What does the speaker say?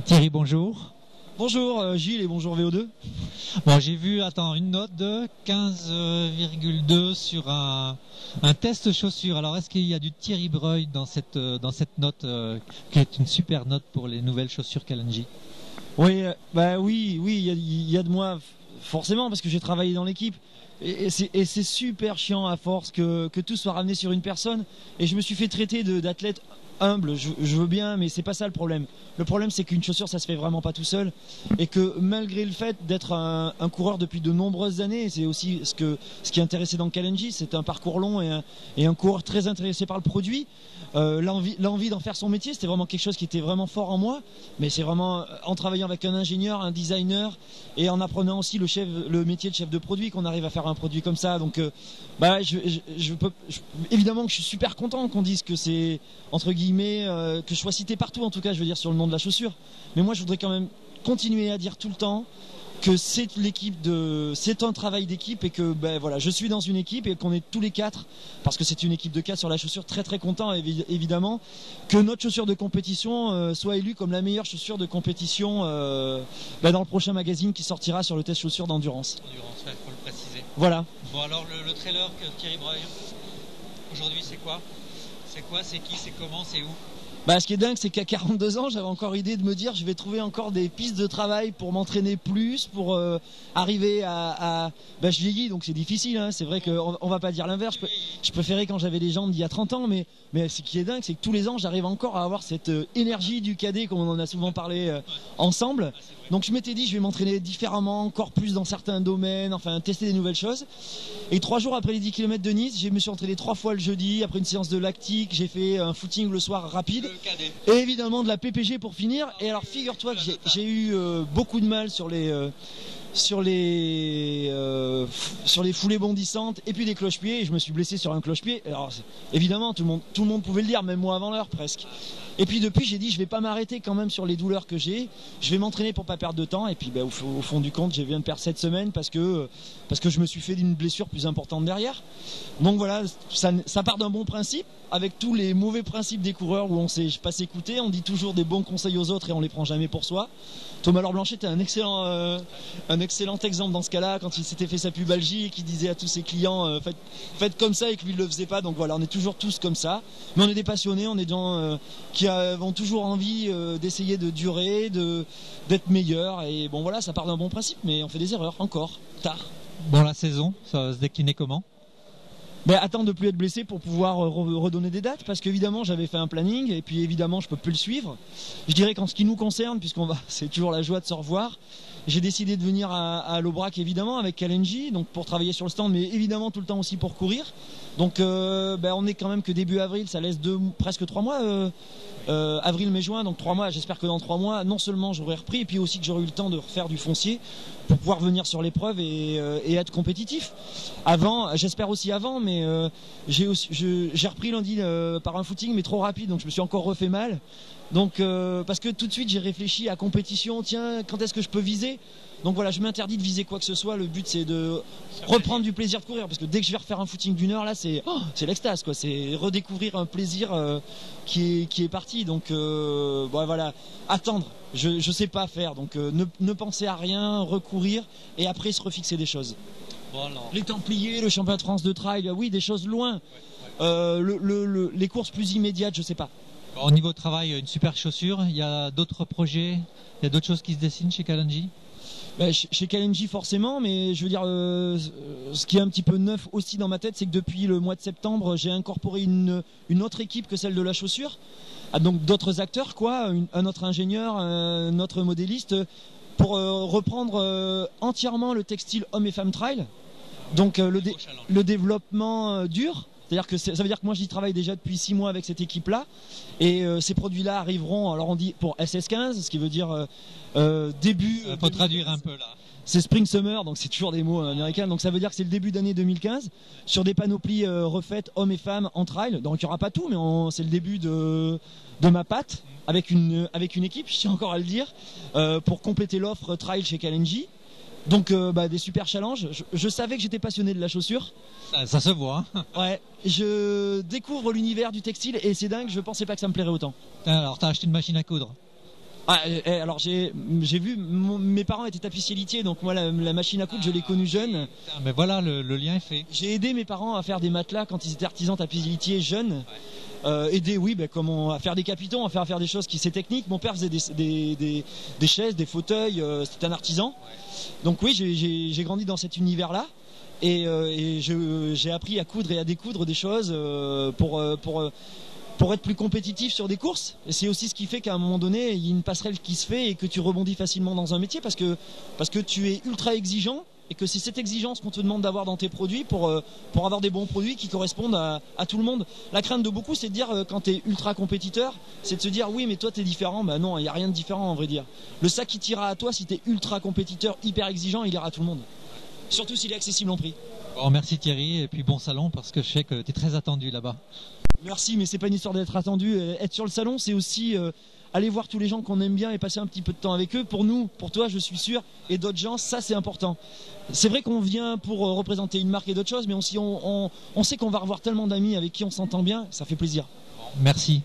Thierry, bonjour. Bonjour Gilles et bonjour VO2. Bon, j'ai vu une note de 15,2 sur un test chaussure. Alors, est-ce qu'il y a du Thierry Breuil dans cette note qui est une super note pour les nouvelles chaussures Kalenji? Oui, oui, il y a de moi forcément parce que j'ai travaillé dans l'équipe et c'est super chiant à force que tout soit ramené sur une personne et je me suis fait traiter d'athlète humble, je veux bien, mais c'est pas ça le problème. Le problème, c'est qu'une chaussure, ça se fait vraiment pas tout seul, et que malgré le fait d'être un coureur depuis de nombreuses années, et c'est aussi ce qui est intéressé dans Kalenji, c'est un parcours long et un coureur très intéressé par le produit. L'envie d'en faire son métier, c'était vraiment quelque chose qui était vraiment fort en moi, mais c'est vraiment en travaillant avec un ingénieur, un designer, et en apprenant aussi le métier de chef de produit qu'on arrive à faire un produit comme ça. Donc, évidemment que je suis super content qu'on dise que c'est entre guillemets que je sois cité partout, en tout cas je veux dire sur le nom de la chaussure, mais moi je voudrais quand même continuer à dire tout le temps que c'est un travail d'équipe et que voilà, je suis dans une équipe et qu'on est tous les quatre, parce que c'est une équipe de 4 sur la chaussure, très très content évidemment que notre chaussure de compétition soit élue comme la meilleure chaussure de compétition dans le prochain magazine qui sortira sur le test chaussure d'endurance. Endurance, ouais, faut le préciser. Voilà. Bon, alors le trailer que Thierry Breuil aujourd'hui, c'est quoi? C'est quoi, c'est qui, c'est comment, c'est où? Ce qui est dingue, c'est qu'à 42 ans, j'avais encore idée de me dire je vais trouver encore des pistes de travail pour m'entraîner plus, pour arriver je vieillis, donc c'est difficile, hein. C'est vrai qu'on va pas dire l'inverse. Je préférais quand j'avais les jambes d'il y a 30 ans, mais ce qui est dingue, c'est que tous les ans, j'arrive encore à avoir cette énergie du cadet, comme on en a souvent parlé ensemble. Donc je m'étais dit je vais m'entraîner différemment, encore plus dans certains domaines, enfin tester des nouvelles choses. Et 3 jours après les 10 km de Nice, je me suis entraîné 3 fois le jeudi, après une séance de lactique, j'ai fait un footing le soir rapide. Et évidemment de la PPG pour finir. Et alors figure-toi que j'ai eu beaucoup de mal sur les foulées bondissantes et puis des cloche-pieds, et je me suis blessé sur un cloche-pied. Alors évidemment tout le monde pouvait le dire, même moi avant l'heure presque. Et puis depuis j'ai dit je vais pas m'arrêter quand même sur les douleurs que j'ai, je vais m'entraîner pour pas perdre de temps. Et puis au fond du compte, je viens de perdre cette semaine parce que je me suis fait d'une blessure plus importante derrière. Donc voilà, ça part d'un bon principe, avec tous les mauvais principes des coureurs où on sait pas s'écouter, on dit toujours des bons conseils aux autres et on les prend jamais pour soi. Thomas Laure Blanchet était un excellent exemple dans ce cas-là, quand il s'était fait sa pubalgie et qu'il disait à tous ses clients faites comme ça, et que lui il le faisait pas. Donc voilà, on est toujours tous comme ça, mais on est des passionnés, on est des gens qui ont toujours envie d'essayer de durer, d'être meilleurs. Et bon voilà, ça part d'un bon principe, mais on fait des erreurs encore, tard. Bon, la saison, ça va se décliner comment? Attendre de plus être blessé pour pouvoir redonner des dates, parce qu'évidemment j'avais fait un planning et puis évidemment je peux plus le suivre. Je dirais qu'en ce qui nous concerne, c'est toujours la joie de se revoir, j'ai décidé de venir à l'Aubrac évidemment avec Kalenji, donc pour travailler sur le stand, mais évidemment tout le temps aussi pour courir. Donc on est quand même que début avril, ça laisse presque 3 mois, avril, mai, juin, donc 3 mois. J'espère que dans 3 mois, non seulement j'aurai repris, et puis aussi que j'aurai eu le temps de refaire du foncier pour pouvoir venir sur l'épreuve et être compétitif. J'espère aussi avant, mais j'ai repris lundi par un footing, mais trop rapide, donc je me suis encore refait mal. Donc parce que tout de suite j'ai réfléchi à compétition, tiens, quand est-ce que je peux viser? Donc voilà, je m'interdis de viser quoi que ce soit. Le but c'est de reprendre du plaisir de courir, parce que dès que je vais refaire un footing d'1 heure là, c'est l'extase quoi, c'est redécouvrir un plaisir qui est parti. Donc voilà, attendre. Je sais pas faire, donc ne penser à rien, recourir et après se refixer des choses. Bon, alors. Les Templiers, le championnat de France de trail, oui, des choses loin. Les courses plus immédiates, je sais pas. Au niveau travail, une super chaussure. Il y a d'autres projets, il y a d'autres choses qui se dessinent chez Kalenji? Chez Kalenji forcément, mais je veux dire ce qui est un petit peu neuf aussi dans ma tête, c'est que depuis le mois de septembre, j'ai incorporé une autre équipe que celle de la chaussure. Donc d'autres acteurs quoi, un autre ingénieur, un autre modéliste, pour reprendre entièrement le textile homme et femme trail. Donc le développement dur. C'est-à-dire que ça veut dire que moi j'y travaille déjà depuis 6 mois avec cette équipe-là, et ces produits-là arriveront, alors on dit pour SS15, ce qui veut dire début. Faut traduire un peu là. C'est Spring Summer, donc c'est toujours des mots américains, donc ça veut dire que c'est le début d'année 2015, sur des panoplies refaites hommes et femmes en trail. Donc il n'y aura pas tout, mais c'est le début de ma patte, avec une équipe, je tiens encore à le dire, pour compléter l'offre trail chez Kalenji. Donc des super challenges. Je savais que j'étais passionné de la chaussure. Ça se voit. Ouais, je découvre l'univers du textile et c'est dingue, je pensais pas que ça me plairait autant. Alors t'as acheté une machine à coudre? Alors j'ai vu, mes parents étaient tapissiers litiers, donc moi la machine à coudre je l'ai connue jeune. Putain, mais voilà, le lien est fait. J'ai aidé mes parents à faire des matelas quand ils étaient artisans tapissiers litiers jeunes. Aider, oui, comment à faire des capitons, à faire des choses qui c'est technique. Mon père faisait des chaises, des fauteuils, c'était un artisan. Donc oui, j'ai grandi dans cet univers-là. Et j'ai appris à coudre et à découdre des choses pour être plus compétitif sur des courses. Et c'est aussi ce qui fait qu'à un moment donné, il y a une passerelle qui se fait et que tu rebondis facilement dans un métier parce que tu es ultra exigeant et que c'est cette exigence qu'on te demande d'avoir dans tes produits pour avoir des bons produits qui correspondent à tout le monde. La crainte de beaucoup, c'est de dire quand tu es ultra compétiteur, c'est de se dire oui mais toi tu es différent. Ben non, il n'y a rien de différent en vrai dire. Le sac qui t'ira à toi si tu es ultra compétiteur, hyper exigeant, il ira à tout le monde. Surtout s'il est accessible en prix. Bon, merci Thierry, et puis bon salon, parce que je sais que tu es très attendu là-bas. Merci, mais c'est pas une histoire d'être attendu. Être sur le salon, c'est aussi aller voir tous les gens qu'on aime bien et passer un petit peu de temps avec eux. Pour nous, pour toi, je suis sûr, et d'autres gens, ça c'est important. C'est vrai qu'on vient pour représenter une marque et d'autres choses, mais aussi on sait qu'on va revoir tellement d'amis avec qui on s'entend bien, ça fait plaisir. Merci.